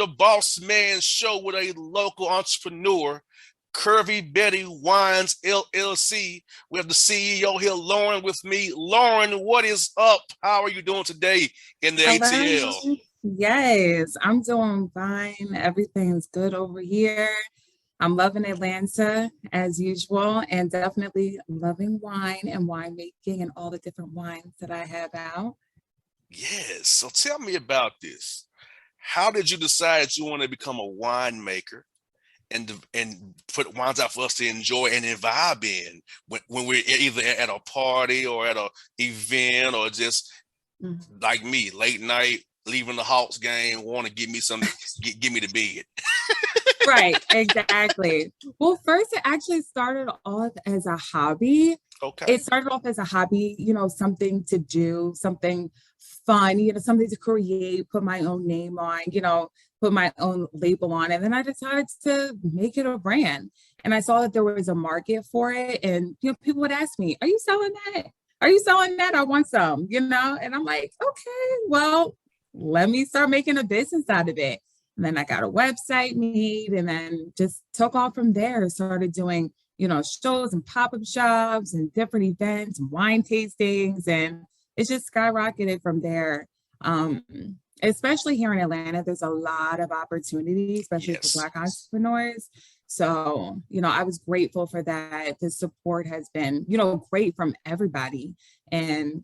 the Bossman Show with a local entrepreneur, Curvy Betty Wines LLC. We have the CEO here, Lauren, with me. Lauren, what is up? How are you doing today in the Hello. ATL? Yes, I'm doing fine. Everything's good over here. I'm loving Atlanta as usual, and definitely loving wine and winemaking and all the different wines that I have out. Yes. So tell me about this. How did you decide you want to become a winemaker and put wines out for us to enjoy and then vibe in when we're either at a party or at a event or just Mhm. like me, late night, leaving the Hawks game, want to give me some, give me the bed. Right, exactly. Well, first, it actually started off as a hobby. Okay. It started off as a hobby, something to do, something fun, something to create, put my own name on, put my own label on. And then I decided to make it a brand. And I saw that there was a market for it. And, people would ask me, are you selling that? Are you selling that? I want some, And I'm like, okay, well, let me start making a business out of it. And then I got a website made and then just took off from there, started doing, shows and pop-up shops and different events and wine tastings. And it's just skyrocketed from there. Especially here in Atlanta, there's a lot of opportunity, especially for Yes. Black entrepreneurs. So, I was grateful for that. The support has been, great from everybody. And,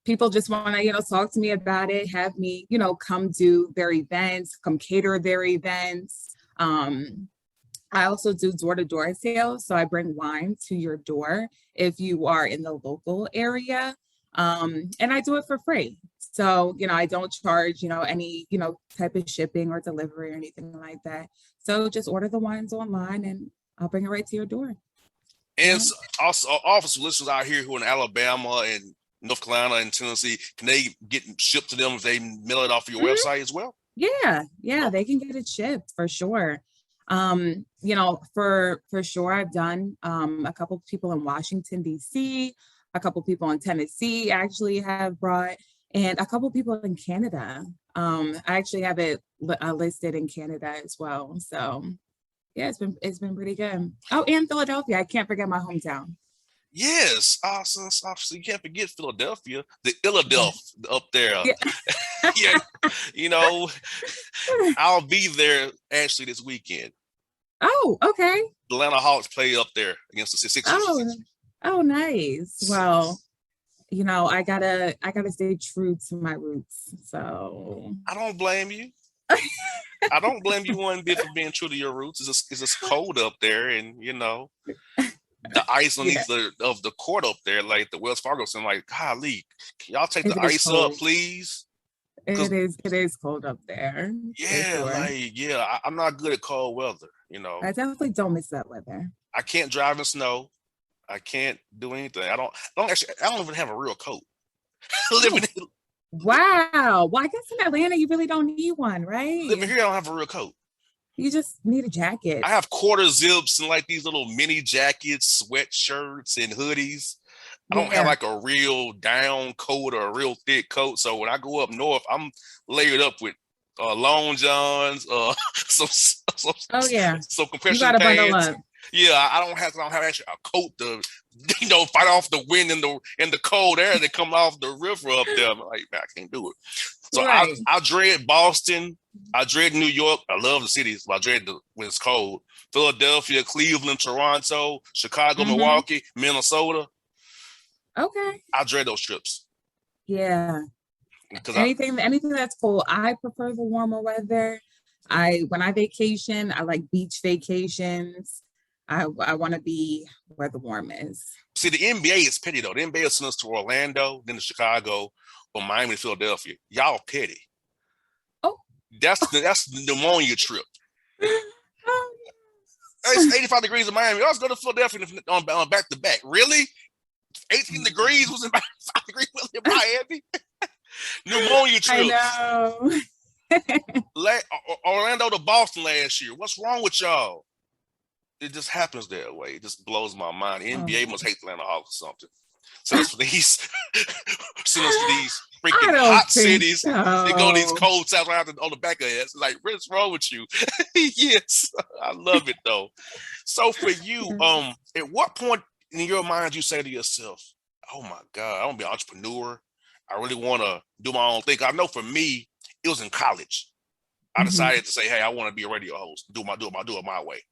people just want to, talk to me about it, have me, come do their events, come cater their events. I also do door-to-door sales. So I bring wine to your door if you are in the local area. And I do it for free. So, I don't charge, any, type of shipping or delivery or anything like that. So just order the wines online and I'll bring it right to your door. And Yeah. also, office listeners out here who are in Alabama and North Carolina and Tennessee, can they get shipped to them if they mail it off your Mhm. website as well? Yeah, Oh, they can get it shipped for sure. For sure, I've done a couple people in Washington, D.C., a couple people in Tennessee actually have brought, and a couple people in Canada. I actually have it listed in Canada as well. So yeah, it's been pretty good. Oh, and Philadelphia. I can't forget my hometown. yes. So you can't forget Philadelphia, the Yeah. Philadelphia up there. Yeah. Yeah, you know, I'll be there actually this weekend. Oh, okay. The Atlanta Hawks play up there against the Sixers. Oh, oh, nice. So Well, I gotta stay true to my roots. So I don't blame you. I don't blame you one bit for being true to your roots. It's just cold up there, and the ice yeah, underneath of the court up there, like the Wells Fargo Center. Like, golly, can y'all take the it is ice up, cold. please? Because It is cold up there for sure. I'm not good at cold weather. I definitely don't miss that weather. I can't drive in snow. I can't do anything. I don't even have a real coat. living Oh, wow. Well, I guess in Atlanta you really don't need one, living right? here, I don't have a real coat. You just need a I jacket. have quarter zips and like these little mini jackets, sweatshirts, and hoodies. I don't have Yeah, like a real down coat or a real thick coat. So when I go up north, I'm layered up with long johns, some, oh yeah, some you compression gotta bundle pants. up. Yeah, I don't have actually a coat to fight off the wind and the cold air that come off the river up there. I'm like, man, I can't do it. So I Right. I dread Boston. I dread New York. I love the cities, but I dread when it's cold. Philadelphia, Cleveland, Toronto, Chicago, Mm-hmm. Milwaukee, Minnesota. Okay. I dread those trips Yeah. because Anything that's cold. I prefer the warmer weather. When I vacation, I like beach vacations. I want to be where the warm is. see the NBA is petty though. The NBA sends us to Orlando, then to Chicago, or Miami, Philadelphia. Y'all petty. Oh, That's the pneumonia trip. oh, It's 85 degrees in Miami. Let's go to Philadelphia on back to back. Really? 18 degrees was in 5 degrees in Miami. Pneumonia I trips. know. Orlando to Boston last year. What's wrong with y'all? It just happens that way. It just blows my mind. The NBA Oh, must hate Atlanta Hawks or something. Send us to these, send us to these I freaking don't hot think cities. They go to these so. cold towns right on the back of us. Like, what's wrong with you? Yes, I love it though. So for you, at what point in your mind you say to yourself, "Oh my God, I want to be an entrepreneur. I really want to do my own thing." I know for me, it was in college. I Mhm. decided to say, "Hey, I want to be a radio host. Do it my way."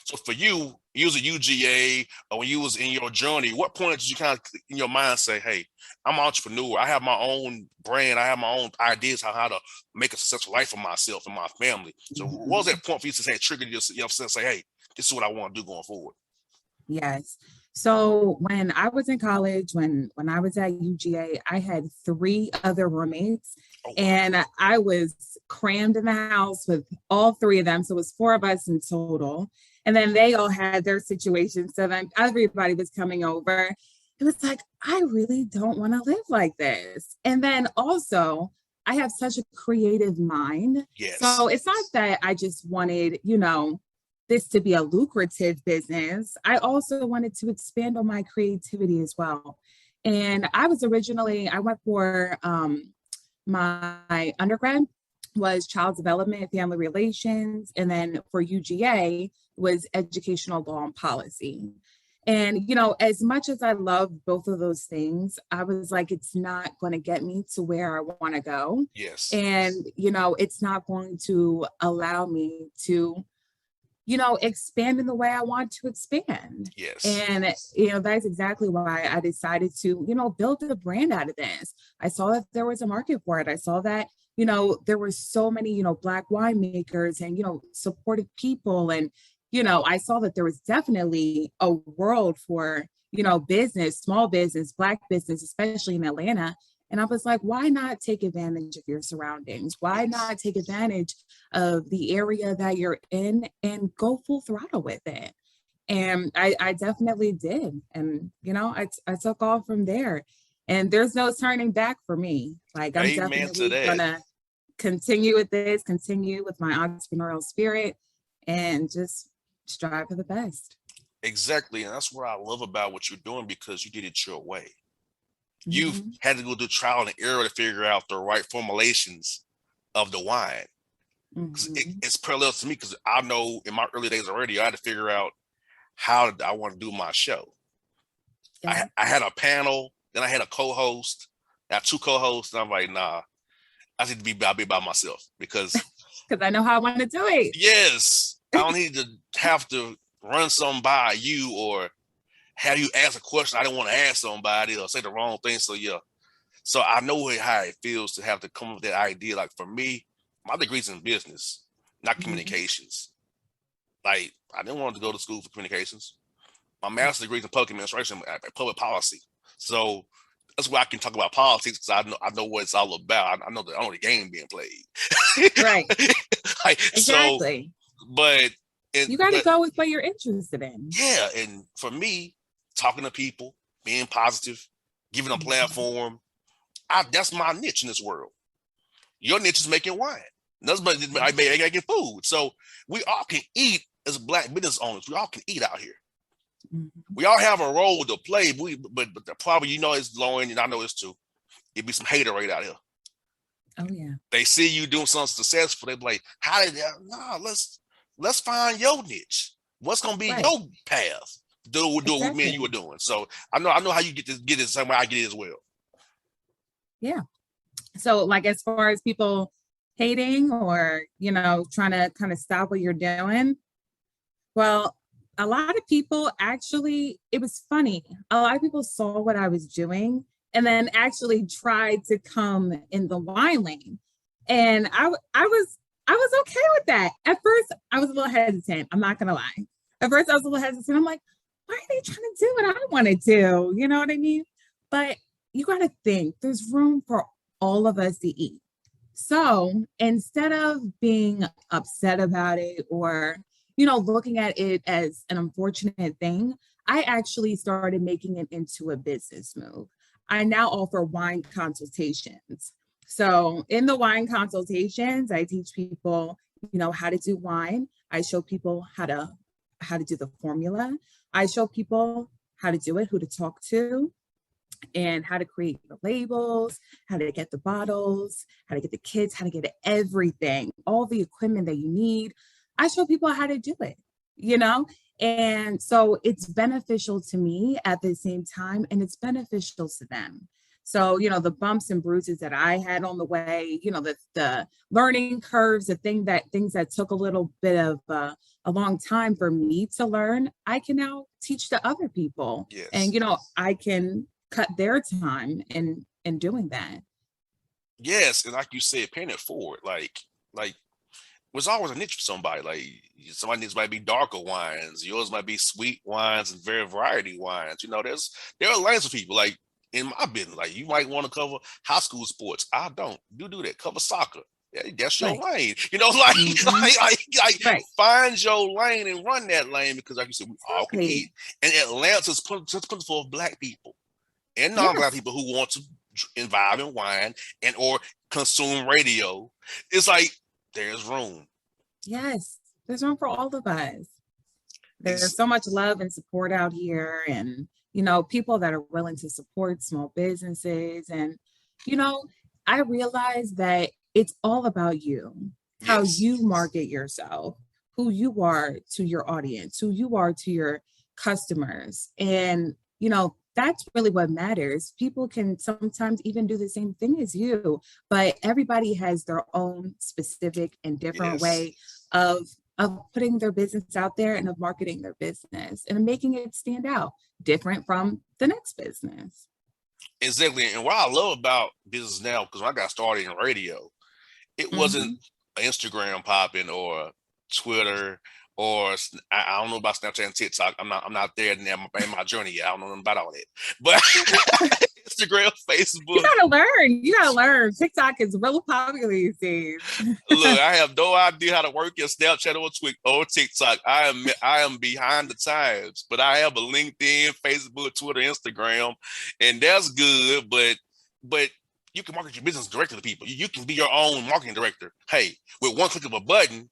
So for you, you was a UGA, or when you was in your journey, what point did you kind of in your mind say, "Hey, I'm an entrepreneur. I have my own brand. I have my own ideas how to make a successful life for myself and my family." So what was Mhm. that point for you to say triggered yourself to say, "Hey, this is what I want to do going forward"? Yes. So when I was in college, when I was at UGA, I had three other roommates, Oh wow, and I was crammed in the house with all three of them. So it was four of us in total. And then they all had their situations. So then everybody was coming over. It was like, I really don't want to live like this. And then also, I have such a creative mind. So yes, it's not that I just wanted, this to be a lucrative business. I also wanted to expand on my creativity as well. And I went for my undergrad was child development, family relations, and then for UGA was educational law and policy. And, as much as I love both of those things, I was like, it's not going to get me to where I want to go. yes, And, it's not going to allow me to expand in the way I want to expand. yes. And, that's exactly why I decided to, build a brand out of this. I saw that there was a market for it. I saw that, there were so many, Black winemakers and, supportive people. And, I saw that there was definitely a world for, business, small business, Black business, especially in Atlanta. And I was like, why not take advantage of your surroundings? Why Yes. not take advantage of the area that you're in and go full throttle with it? And I definitely did. And, I took off from there. And there's no turning back for me. Like, I'm Amen to definitely that. going to continue with this, continue with my entrepreneurial spirit, and just strive for the best. Exactly. And that's what I love about what you're doing because you did it your way. You've Mhm. had to go through trial and error to figure out the right formulations of the wine. Because Mhm. it's parallel to me because I know in my early days already, I had to figure out how did I want to do my show. Yeah. I had a panel, then I had a co-host. I had two co-hosts, and I'm like, nah, I need to be by myself because Because I know how I want to do it. yes, I don't need to have to run something by you or have you ask a question I didn't want to ask somebody or say the wrong thing. So yeah, so I know how it feels to have to come up with that idea. Like for me, my degree's in business, not Mhm. communications. Like I didn't want to go to school for communications. My master's degree is in public administration and public policy. So that's why I can talk about politics because I know what it's all about. I know the game being played. Right. Like so, Exactly. but You got to but go with what you're interested in. yeah, and for me, talking to people, being positive, giving them a Mhm. platform, that's my niche in this world. Your niche is making wine. That's but I making food. So we all can eat as Black business owners. We all can eat out here. Mhm. We all have a role to play. But the problem is Lauren, and I know this too. It be some hater right out here. Oh, yeah. They see you doing something successful. They be like, "How did that? No, let's find your niche. What's gonna be Right. your path? Do what me and you Exactly. are doing." So I know how you get it the same way I get it as well. Yeah. So, like, as far as people hating or, trying to kind of stop what you're doing, well, a lot of people actually, it was funny. A lot of people saw what I was doing and then actually tried to come in the wine lane. And I was okay with that. At first, I was a little hesitant. I'm not gonna lie. At first, I was a little hesitant. I'm like, why are they trying to do what I want to do? You know what I mean? But you got to think there's room for all of us to eat. So instead of being upset about it or, looking at it as an unfortunate thing, I actually started making it into a business move. I now offer wine consultations. So in the wine consultations, I teach people, how to do wine. I show people how to do the formula. I show people how to do it, who to talk to, and how to create the labels, how to get the bottles, how to get the kits, how to get everything, all the equipment that you need. I show people how to do it, you know? And so it's beneficial to me at the same time, and it's beneficial to them. So, the bumps and bruises that I had on the way, the learning curves, things that took a little bit of a long time for me to learn, I can now teach to other people. And, Yes. I can cut their time in doing that. Yes. And like you said, paying it forward. Like was always a niche for somebody. Like somebody needs might be darker wines, yours might be sweet wines and very variety wines. There are lanes for people. Like in my business, like you might want to cover high school sports. I don't. You do that. Cover soccer. Yeah, that's your Right. lane. Like, Mm-hmm. like Right. find your lane and run that lane because, like you said, we all can Exactly. eat. And Atlanta's plentiful of Black people and non-Black Yes. people who want to imbibe in wine and or consume radio. It's like there's room. Yes. There's room for all of us. There's Ex- so much love and support out here, and people that are willing to support small businesses. And you know I realize that it's all about you, how yes, you market yourself, who you are to your audience, who you are to your customers. And that's really what matters. People can sometimes even do the same thing as you, but everybody has their own specific and different yes, way of putting their business out there and of marketing their business and making it stand out different from the next business. exactly. And what I love about business now, because when I got started in radio, it wasn't Hmm. Instagram popping or Twitter or I don't know about Snapchat and TikTok. I'm not there in my journey yet. I don't know about all that. But Instagram, You Facebook. gotta learn. You gotta learn. TikTok is really popular these days. Look, I have no idea how to work your Snapchat or TikTok. I am behind the times, but I have a LinkedIn, Facebook, Twitter, Instagram, and that's good. But you can market your business directly to people. You can be your own marketing director. Hey, with one click of a button,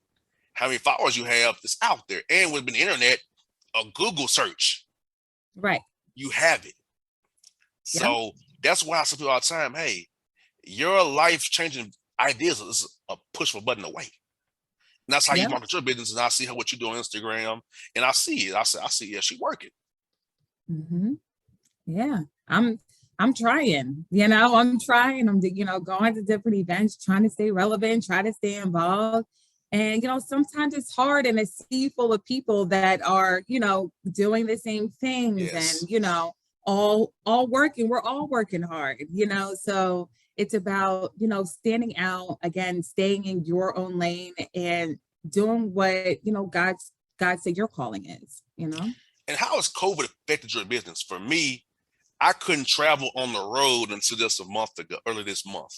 how many followers you have is out there, and with the internet, a Google search, Right. you have it. Yep. So that's why I say people all the time, hey, your life changing ideas is a push of a button away. And that's how you Yep. market your business. And I see what you do on Instagram, and I see it. I see, yeah, she working. Hmm. Yeah. I'm trying. I'm trying. Going to different events, trying to stay relevant, try to stay involved. And sometimes it's hard in a sea full of people that are, doing the same things, and Yes, all working. We're all working hard. So it's about, standing out again, staying in your own lane and doing what, God said your calling is. and how has COVID affected your business? For me, I couldn't travel on the road until just a month ago, early this month,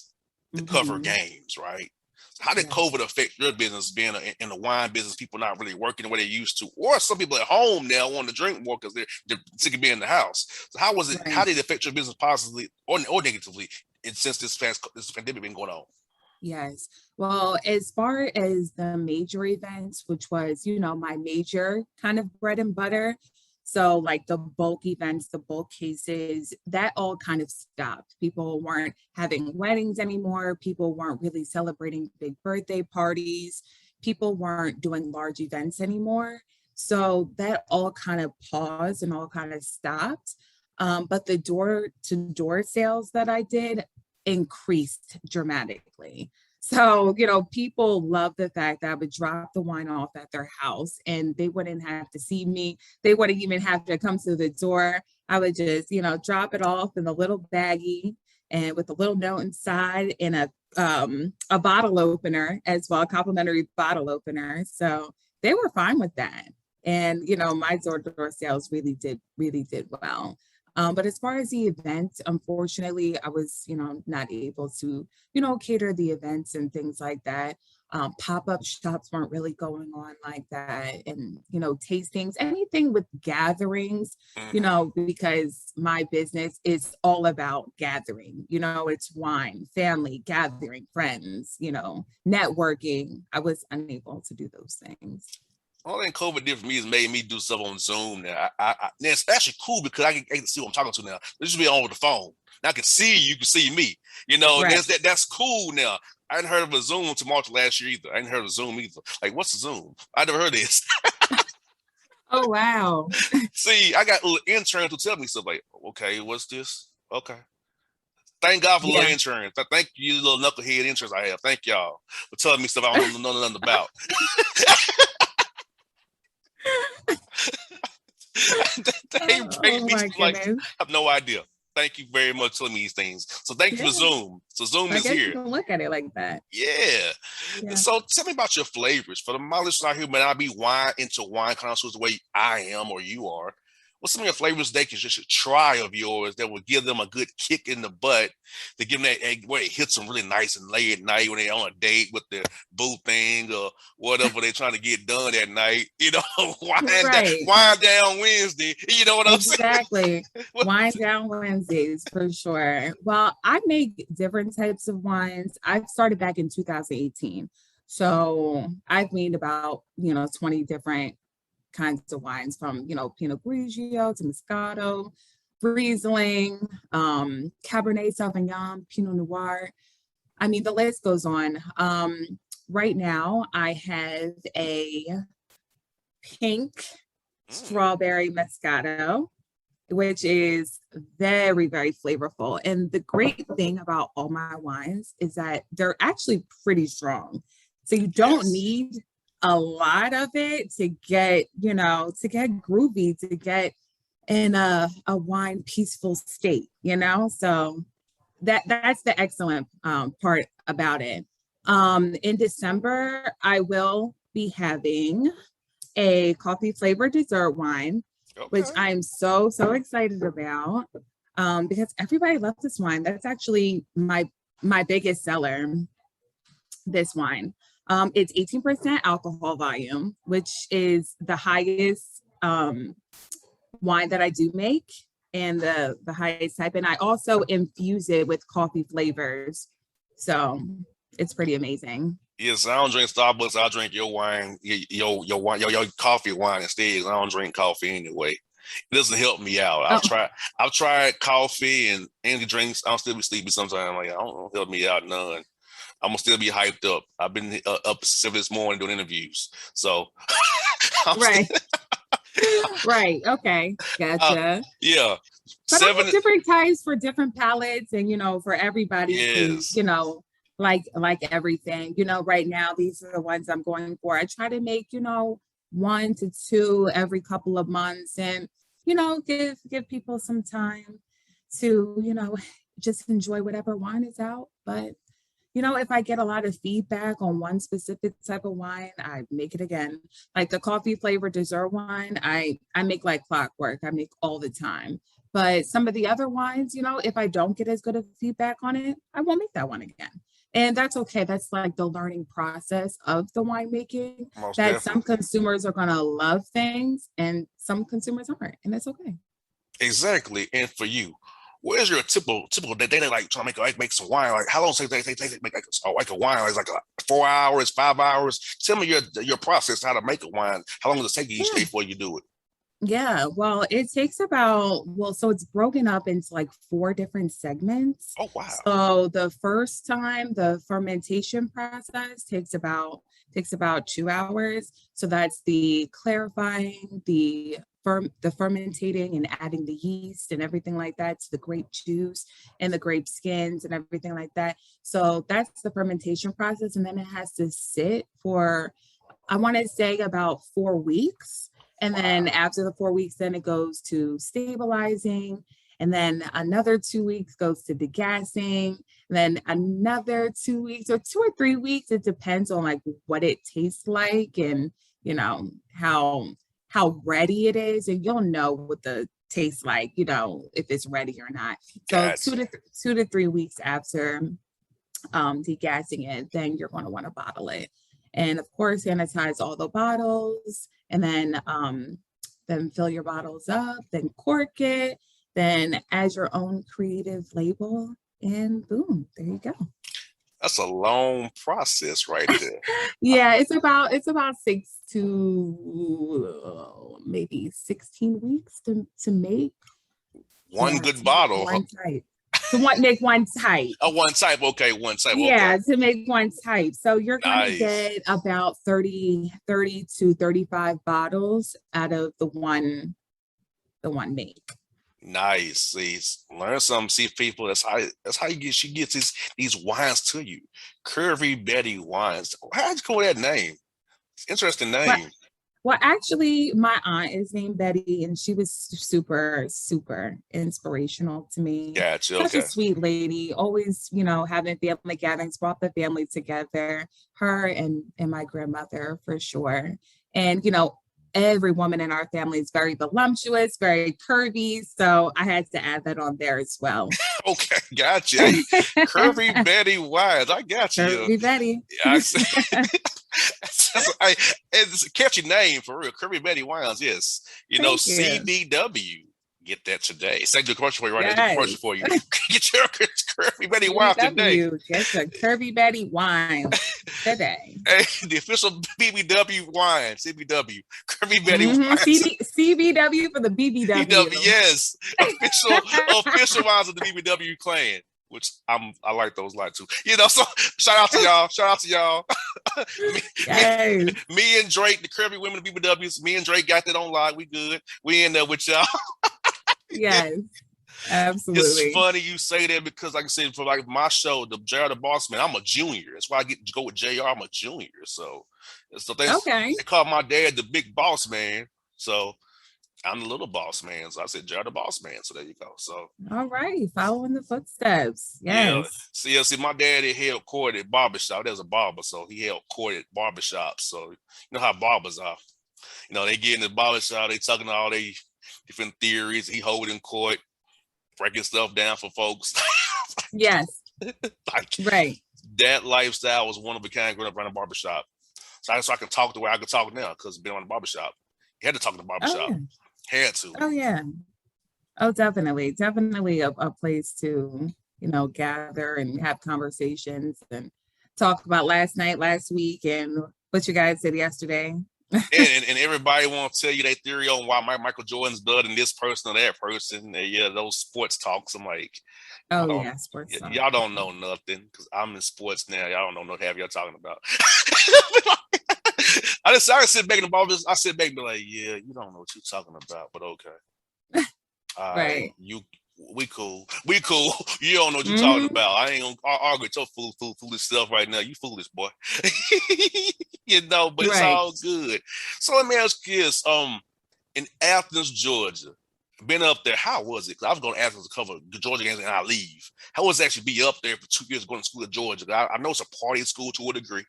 to cover Hmm. games, right? How did Yes. COVID affect your business being in the wine business, people not really working the way they used to, or some people at home now want to drink more because they're sick of being in the house. So how was it? How Right. did it affect your business positively or negatively since this pandemic been going on? Yes. Well, as far as the major events, which was, my major kind of bread and butter. So, like the bulk events, the bulk cases, that all kind of stopped. People weren't having weddings anymore. People weren't really celebrating big birthday parties. People weren't doing large events anymore. So, that all kind of paused and all kind of stopped. But the door to door sales that I did increased dramatically. So, people love the fact that I would drop the wine off at their house and they wouldn't have to see me. They wouldn't even have to come to the door. I would just, drop it off in a little baggie and with a little note inside and a bottle opener as well, a complimentary bottle opener. So they were fine with that. And, my door-to-door sales really did well. But as far as the event, unfortunately, I was, not able to, cater the events and things like that. Pop-up shops weren't really going on like that. And, tastings, anything with gatherings, Mm-hmm. because my business is all about gathering, it's wine, family, gathering, friends, networking. I was unable to do those things. Only thing COVID did for me is made me do stuff on Zoom now. Now it's actually cool because I can see what I'm talking to now. This should be on with the phone. Now I can see you, can see me. You know, Right. that's cool now. I hadn't heard of a Zoom to March last year either. I hadn't heard of Zoom either. Like, what's a Zoom? I never heard of this. Oh, wow. See, I got little interns who tell me stuff like, okay, what's this? Okay. Thank God for little Yeah. interns. Thank you, little knucklehead interns I have. Thank y'all for telling me stuff I don't know nothing about. They bring Oh me my stuff like goodness. I have no idea. Thank you very much for telling me these things. So thank you for Yeah. Zoom. So Zoom I is guess you here. can look at it like that. Yeah. Yeah. So tell me about your flavors. For the my listeners out here may not be wine connoisseurs the way I am or you are. What's some of your flavors they can just try of yours that will give them a good kick in the butt to give them that egg where it hits them really nice and late at night when they're on a date with their boo thing or whatever they're trying to get done that night. You know, Right. wind down Wednesday. You know what I'm saying? Exactly. What? Wine down Wednesdays for sure. Well, I make different types of wines. I started back in 2018. So I've made about, 20 different kinds of wines from, Pinot Grigio to Moscato, Riesling, Cabernet Sauvignon, Pinot Noir. I mean, the list goes on. Right now, I have a pink strawberry Moscato, which is very, very flavorful. And the great thing about all my wines is that they're actually pretty strong. So you don't Yes. need a lot of it to get, to get groovy, to get in a wine peaceful state, So that's the excellent part about it. In December, I will be having a coffee flavored dessert wine, which Okay. I'm so, so excited about because everybody loves this wine. That's actually my biggest seller, this wine. It's 18% alcohol volume, which is the highest wine that I do make and the highest type. And I also infuse it with coffee flavors. So it's pretty amazing. Yes, I don't drink Starbucks. I drink your wine, your wine, your coffee wine instead. I don't drink coffee anyway. It doesn't help me out. Oh, I've tried coffee and energy drinks. I'll still be sleepy sometimes. Like I don't help me out none. I'm gonna still be hyped up. I've been up 7 this morning doing interviews, so I'm right. still, Right. Okay. uh, Gotcha. yeah, But I have 7. different types for different palettes and for everybody to, Yes, like everything. Right now these are the ones I'm going for. I try to make, 1 to 2 every couple of months and, give people some time to, just enjoy whatever wine is out. But if I get a lot of feedback on one specific type of wine, I make it again. Like the coffee flavored dessert wine, I make like clockwork. I make all the time. But some of the other wines, if I don't get as good of feedback on it, I won't make that one again. And that's okay. That's like the learning process of the winemaking, most that some definitely. consumers are going to love things and some consumers aren't. And that's okay. Exactly. And for you, where's your typical day? They like trying to make some wine. Like how long does it take make like a wine? It's like 4 hours, 5 hours. Tell me your process, how to make a wine. How long does it take you each day Yeah. before you do it? Yeah, well, it takes about, so it's broken up into like 4 different segments. Oh wow. So the first time, the fermentation process takes about 2 hours. So that's the clarifying, the fermentating and adding the yeast and everything like that to the grape juice and the grape skins and everything like that. So that's the fermentation process. And then it has to sit for, I want to say, about 4 weeks. And then Wow. after the 4 weeks, then it goes to stabilizing. And then another 2 weeks goes to degassing. And then another 2 weeks or 2 or 3 weeks. It depends on like what it tastes like and how ready it is. And you'll know what the tastes like, if it's ready or not. So Gotcha. 2 to 3 weeks after degassing it, then you're going to want to bottle it. And of course, sanitize all the bottles and then fill your bottles up, then cork it, then add your own creative label, and boom, there you go. That's a long process right there. Yeah, it's about 6 to maybe 16 weeks to make. One Yeah, good to make bottle. one type. Make one type. Oh, one type. Okay, one type. Okay. Yeah, to make one type. So you're gonna Nice. get about 30 to 35 bottles out of the one make. Nice. See, learn something. See people. That's how you get. She gets these wines to you. Curvy Betty wines. How'd you call that name? Interesting But name. Well, actually, my aunt is named Betty, and she was super, super inspirational to me. Gotcha. Such a Okay. sweet lady, always, having family gatherings, brought the family together, her and my grandmother for sure. And, every woman in our family is very voluptuous, very curvy. So I had to add that on there as well. Okay. Gotcha. Hey, Curvy Betty wines. I got you. Curvy Betty. Yeah, it's a catchy name for real. Curvy Betty Wines, yes. Thank you. CBW. Get that today. It's like the commercial for you right there. The commercial Yes. for you. Get your Curvy Betty Wines today. BBW, get the Curvy Betty wine today. Hey, the official BBW wine, CBW. Curvy Betty Wines. CBW for the BBW. BBW, yes. Official wines of the BBW clan. Which I like those a lot too. So shout out to y'all. Shout out to y'all. Yes. Me and Drake, the curvy women of BBWs, me and Drake got that on live. We good. We in there with y'all. Yes. It's Absolutely. funny you say that because, like I said, for like my show, the JR the Bossman, I'm a junior. That's why I get to go with JR. I'm a junior. So Okay. they call my dad the big boss man. So I'm the little boss man. So I said JR the boss man. So there you go. So All right. Following the footsteps. yeah. Yes. See, my daddy held court at barbershop. There's a barber, so he held court at barbershop. So you know how barbers are. They get in the barbershop, they talking all they different theories. He holding court, breaking stuff down for folks. Yes. Like Right. that lifestyle was one of a kind growing up around a barbershop. So I can talk the way I can talk now because being on the barbershop. You had to talk in the Oh barbershop. yeah. Had to. Oh yeah. Oh, definitely. Definitely a place to, gather and have conversations and talk about last night, last week, and what you guys did yesterday. And everybody want to tell you their theory on why Michael Jordan's better than this person or that person. And yeah, those sports talks. I'm like, Oh y'all don't, yeah, sports talk. y'all don't know nothing because I'm in sports now. Y'all don't know what have y'all talking about. I sit back in the ball. I sit back and be like, yeah, you don't know what you're talking about, but okay. All right, Right. we cool. We cool. You don't know what you're talking Hmm. about. I ain't gonna argue with your foolish stuff right now. You foolish boy. But it's Right. all good. So let me ask you this. In Athens, Georgia, been up there. How was it? 'Cause I was going to Athens to cover the Georgia games and I leave. How was it actually be up there for 2 years going to school at Georgia? I know it's a party school to a degree.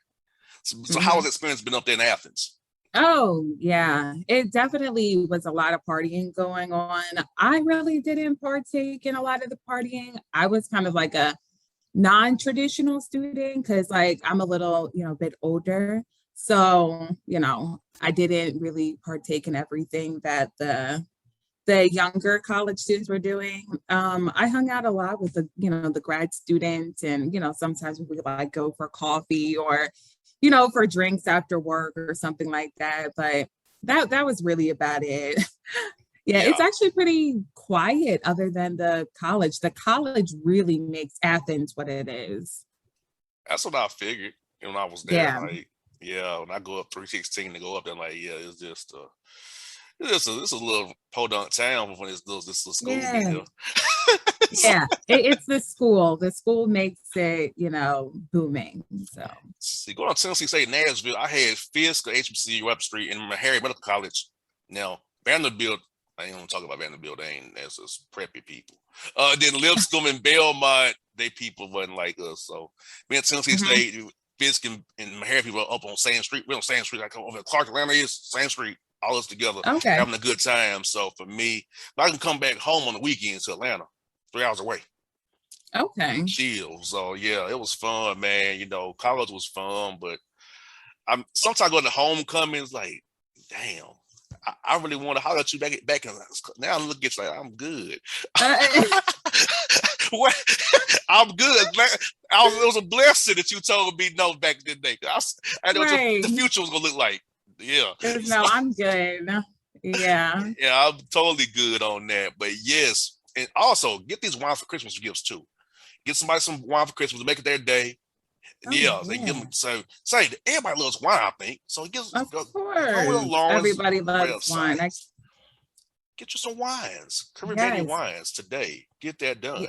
So how was Hmm. the experience been up there in Athens? Oh, yeah. It definitely was a lot of partying going on. I really didn't partake in a lot of the partying. I was kind of like a non-traditional student because like I'm a little, bit older. So, I didn't really partake in everything that the younger college students were doing. I hung out a lot with the grad students, and sometimes we would like go for coffee or for drinks after work or something like that. But that was really about it. Yeah, Yeah, it's actually pretty quiet other than the college. The college really makes Athens what it is. that's what I figured. When I was there, Yeah. like, yeah, when I go up 316 to go up there, like, yeah, it's a little podunk town when this little school be Yeah. here. So, Yeah. It's the school. The school makes it, booming. So, see, going to Tennessee State, Nashville, I had Fisk or HBCU up street in Harry Medical College. Now, Vanderbilt, I ain't gonna talk about Vanderbilt. They ain't that's just preppy people. Then Lipscomb and Belmont, they people wasn't like us. So being at Tennessee mhm. State, Fisk and Harry people are up on same street. We're on same street, like over Clark Atlanta is same street, all us together, Okay. having a good time. So for me, I can come back home on the weekends to Atlanta, 3 hours away. Okay. Chill. So yeah, it was fun, man. College was fun, but I'm sometimes going to homecomings like, damn, I really want to holler at you back in now. I'm looking at you like I'm good. Uh, What? I'm good. it was a blessing that you told me no back in the day. I know what Right. the future was gonna look like. Yeah. No, I'm good. Yeah. Yeah, I'm totally good on that. But yes, and also get these wine for Christmas gifts too. Get somebody some wine for Christmas to make it their day. And Oh, yeah, they give yeah. them say everybody loves wine, I think. So Of go over to course. Lauren's Everybody loves wine. website. Get you some wines, Curry Betty Yes. wines today. Get that done.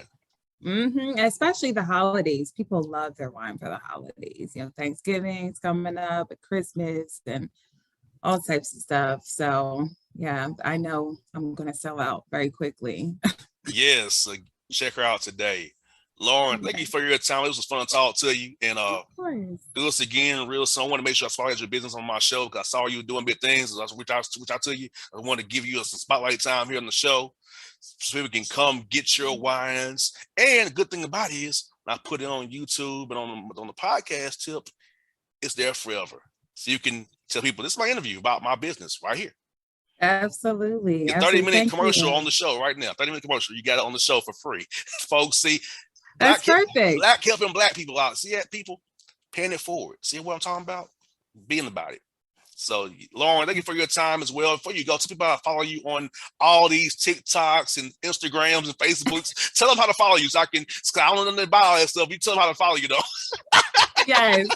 Yeah. Especially the holidays. People love their wine for the holidays. Thanksgiving's coming up, and Christmas, and all types of stuff. So yeah, I know I'm gonna sell out very quickly. Yes, check her out today. Lauren, thank you Okay. for your time. It was fun to talk to you. And Of course. do this again real soon. I want to make sure I saw your business on my show because I saw you doing big things. So I reach out to you. I want to give you some spotlight time here on the show so people can come get your wines. And the good thing about it is when I put it on YouTube and on the podcast tip, it's there forever. So you can tell people this is my interview about my business right here. Absolutely. Get Absolutely. 30-minute Thank commercial on you. the show right now. 30-minute commercial. You got it on the show for free. Folks, see, That's perfect. black helping black people out. See that, people? Paying it forward. See what I'm talking about? Being about it. So, Lauren, thank you for your time as well. Before you go, tell people how to follow you on all these TikToks and Instagrams and Facebooks. Tell them how to follow you so I don't know nothing about all that stuff. You tell them how to follow you, though. Yes.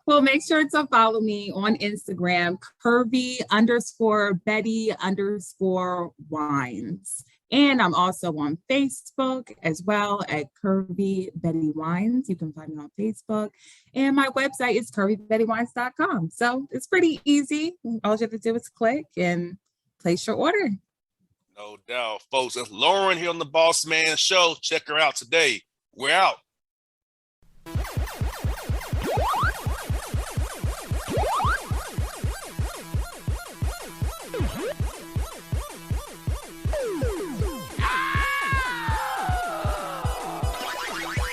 Well, make sure to follow me on Instagram, curvy_Betty_wines. And I'm also on Facebook as well at Curvy Betty Wines. You can find me on Facebook. And my website is curvybettywines.com. So it's pretty easy. All you have to do is click and place your order. No doubt, folks. That's Lauren here on the Bossman Show. Check her out today. We're out.